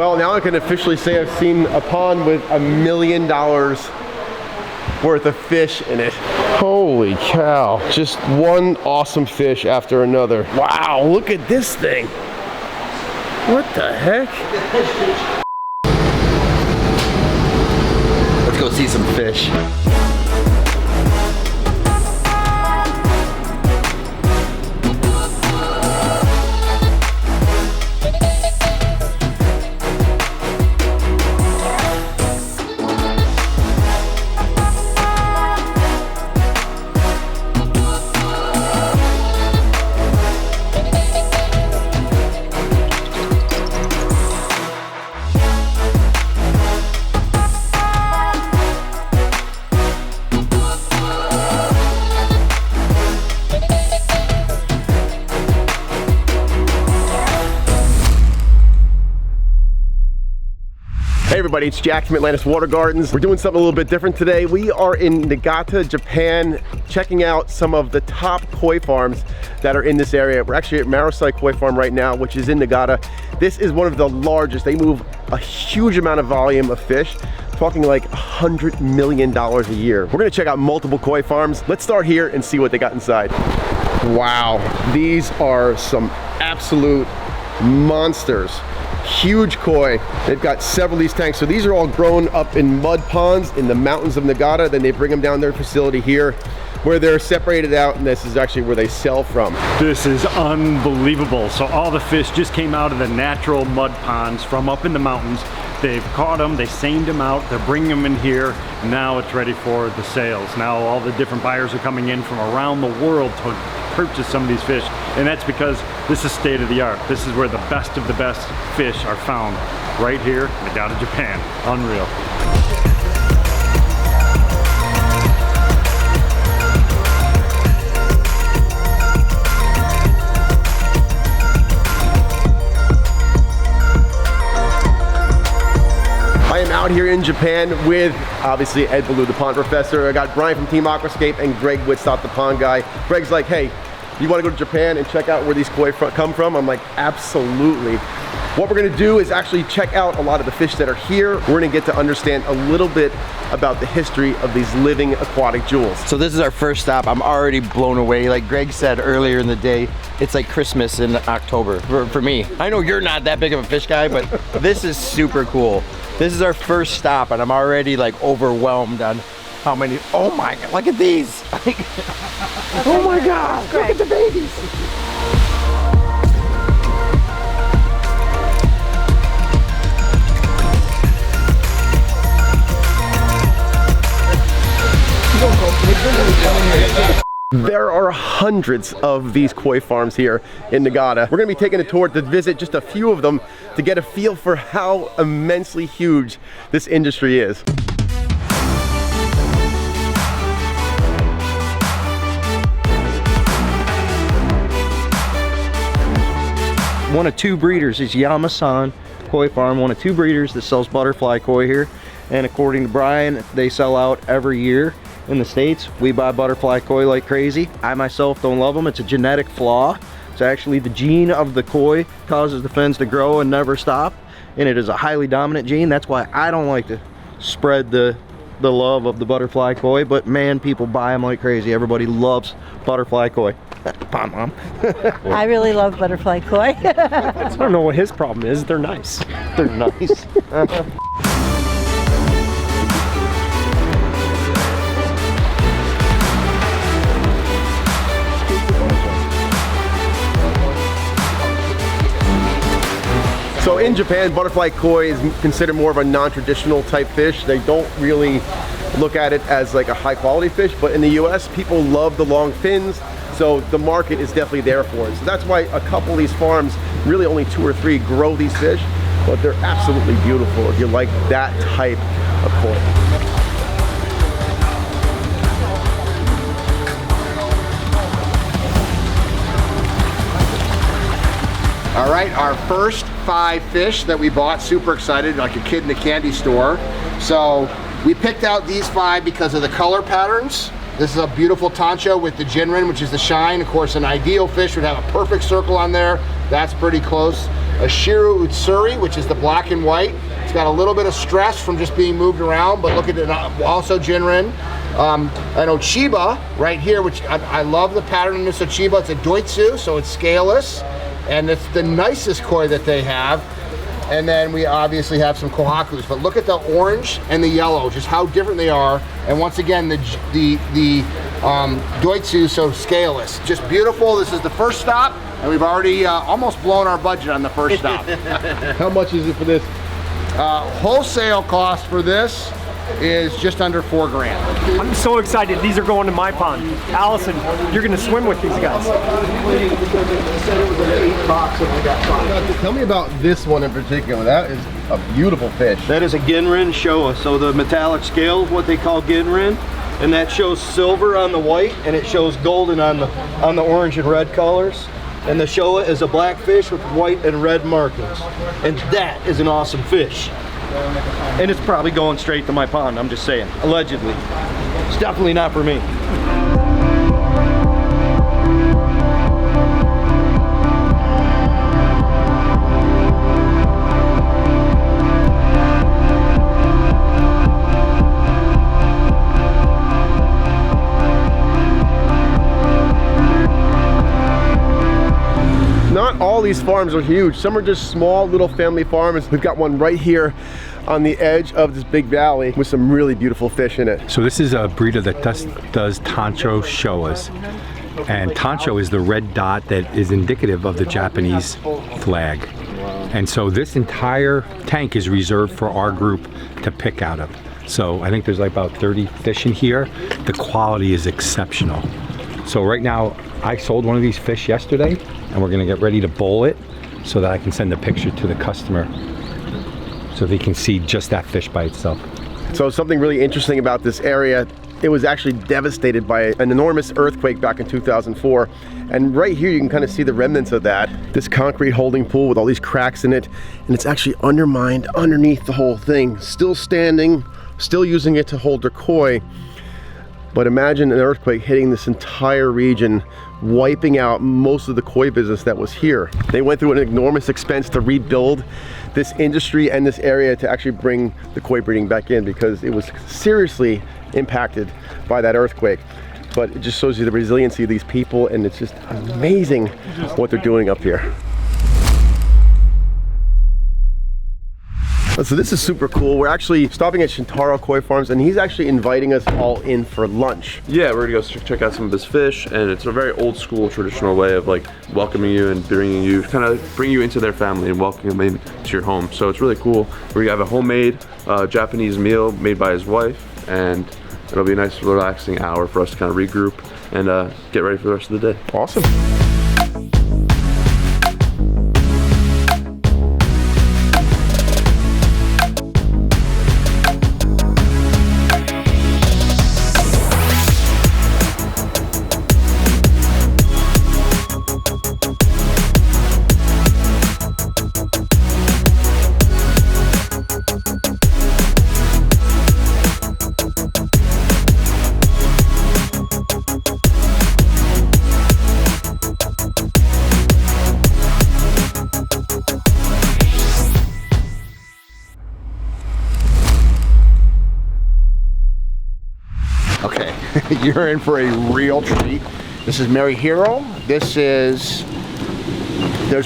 Well, now I can officially say I've seen a pond with $1 million worth of fish in it. Holy cow. Just one awesome fish after another. Wow, look at this thing. What the heck? Let's go see some fish. Hey everybody, it's Jack from Atlantis Water Gardens. We're doing something a little bit different today. We are in Niigata, Japan, checking out some of the top koi farms that are in this area. We're actually at Marusai Koi Farm right now, which is in Niigata. This is one of the largest. They move a huge amount of volume of fish, talking like $100 million a year. We're gonna check out multiple koi farms. Let's start here and see what they got inside. Wow, these are some absolute monsters. Huge koi. They've got several of these tanks. So these are all grown up in mud ponds in the mountains of Niigata. Then they bring them down their facility here where they're separated out, and this is actually where they sell from. This is unbelievable. So all the fish just came out of the natural mud ponds from up in the mountains. They've caught them, they seined them out, they're bringing them in here. Now it's ready for the sales. Now all the different buyers are coming in from around the world to purchase some of these fish, and that's because this is state of the art. This is where the best of the best fish are found, right here in Niigata, Japan. Unreal. I am out here in Japan with, obviously, Ed Ballou, the pond professor. I got Brian from Team Aquascape and Greg Wittstock, the pond guy. Greg's like, hey, you want to go to Japan and check out where these koi come from? I'm like, absolutely. What we're gonna do is actually check out a lot of the fish that are here. We're gonna get to understand a little bit about the history of these living aquatic jewels. So this is our first stop. I'm already blown away. Like Greg said earlier in the day, it's like Christmas in October for me. I know you're not that big of a fish guy, but this is super cool. This is our first stop and I'm already like overwhelmed on how many, oh my God, look at these. Oh my God, look at the babies. There are hundreds of these koi farms here in Niigata. We're gonna be taking a tour to visit just a few of them to get a feel for how immensely huge this industry is. One of two breeders is Yamasan Koi Farm, one of two breeders that sells butterfly koi here. And according to Brian, they sell out every year in the States. We buy butterfly koi like crazy. I myself don't love them. It's a genetic flaw. It's actually the gene of the koi causes the fins to grow and never stop. And it is a highly dominant gene. That's why I don't like to spread the love of the butterfly koi, but man, people buy them like crazy. Everybody loves butterfly koi. Pond Mom. I really love butterfly koi. I don't know what his problem is. They're nice. They're nice. So in Japan, butterfly koi is considered more of a non-traditional type fish. They don't really look at it as like a high quality fish, but in the US, people love the long fins, so the market is definitely there for it. So that's why a couple of these farms, really only 2 or 3, grow these fish, but they're absolutely beautiful if you like that type of koi. All right, our first 5 fish that we bought, super excited, like a kid in a candy store. So we picked out these 5 because of the color patterns. This is a beautiful tancho with the Jinrin, which is the shine. Of course, an ideal fish would have a perfect circle on there. That's pretty close. a Shiru Utsuri, which is the black and white. It's got a little bit of stress from just being moved around, but look at it, also Jinrin. An Ochiba right here, which I love the pattern in this Ochiba. It's a Doitsu, so it's scaleless, and it's the nicest koi that they have. And then we obviously have some Kohakus, but look at the orange and the yellow, just how different they are. And once again, the Doitsu, so scaleless. Just beautiful. This is the first stop, and we've already almost blown our budget on the first stop. How much is it for this? Wholesale cost for this is just under $4 grand. I'm so excited. These are going to my pond. Allison, you're going to swim with these guys. Tell me about this one in particular. That is a beautiful fish. That is a Ginrin Showa. So the metallic scale is what they call Ginrin, and that shows silver on the white, and it shows golden on the orange and red colors. And the Showa is a black fish with white and red markings, and that is an awesome fish. And it's probably going straight to my pond, I'm just saying, allegedly. It's definitely not for me. Not all these farms are huge. Some are just small little family farms. We've got one right here on the edge of this big valley with some really beautiful fish in it. So this is a breeder that does Tancho Showas. And Tancho is the red dot that is indicative of the Japanese flag. And so this entire tank is reserved for our group to pick out of. So I think there's like about 30 fish in here. The quality is exceptional. So right now, I sold one of these fish yesterday, and we're gonna get ready to bowl it so that I can send a picture to the customer so they can see just that fish by itself. So something really interesting about this area, it was actually devastated by an enormous earthquake back in 2004. And right here you can kind of see the remnants of that. This concrete holding pool with all these cracks in it, and it's actually undermined underneath the whole thing. Still standing, still using it to hold their koi. But imagine an earthquake hitting this entire region, wiping out most of the koi business that was here. They went through an enormous expense to rebuild this industry and this area to actually bring the koi breeding back in, because it was seriously impacted by that earthquake. But it just shows you the resiliency of these people, and it's just amazing what they're doing up here. So this is super cool. We're actually stopping at Shintaro Koi Farms, and he's actually inviting us all in for lunch. Yeah, we're gonna go check out some of his fish, and it's a very old school traditional way of like welcoming you and bringing you, kind of bring you into their family and welcoming them into your home. So it's really cool. We have a homemade Japanese meal made by his wife, and it'll be a nice relaxing hour for us to kind of regroup and get ready for the rest of the day. Awesome. Okay, you're in for a real treat. This is Merihiro. There's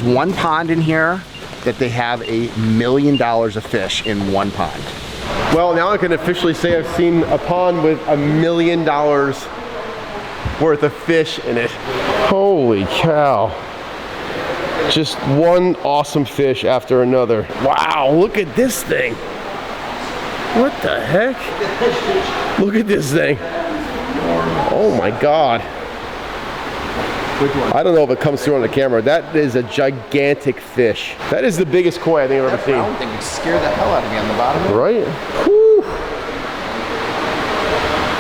one pond in here that they have $1 million of fish in one pond. Well, now I can officially say I've seen a pond with $1 million worth of fish in it. Holy cow. Just one awesome fish after another. Wow, look at this thing. What the heck? Look at this thing. Oh my God. I don't know if it comes through on the camera. That is a gigantic fish. That is the biggest koi I think I've ever seen. I don't think it scared the hell out of me on the bottom. Right? Whew.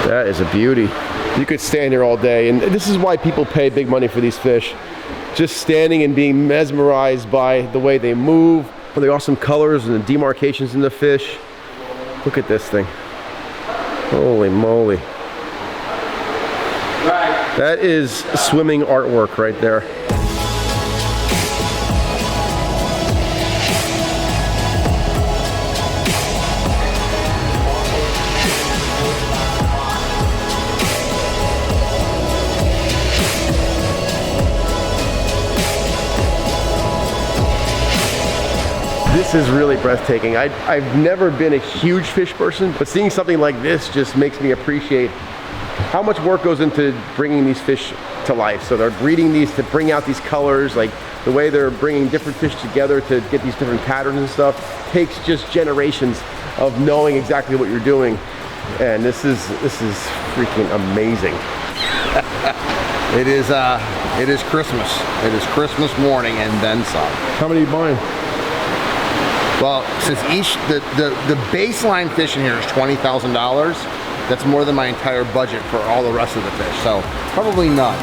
That is a beauty. You could stand here all day, and this is why people pay big money for these fish. Just standing and being mesmerized by the way they move, the awesome colors and the demarcations in the fish. Look at this thing. Holy moly. That is swimming artwork right there. This is really breathtaking. I've never been a huge fish person, but seeing something like this just makes me appreciate how much work goes into bringing these fish to life. So they're breeding these to bring out these colors, like the way they're bringing different fish together to get these different patterns and stuff takes just generations of knowing exactly what you're doing. And this is freaking amazing. It is Christmas. It is Christmas morning and then some. How many are you buying? Well, since the baseline fish in here is $20,000, that's more than my entire budget for all the rest of the fish. So probably none.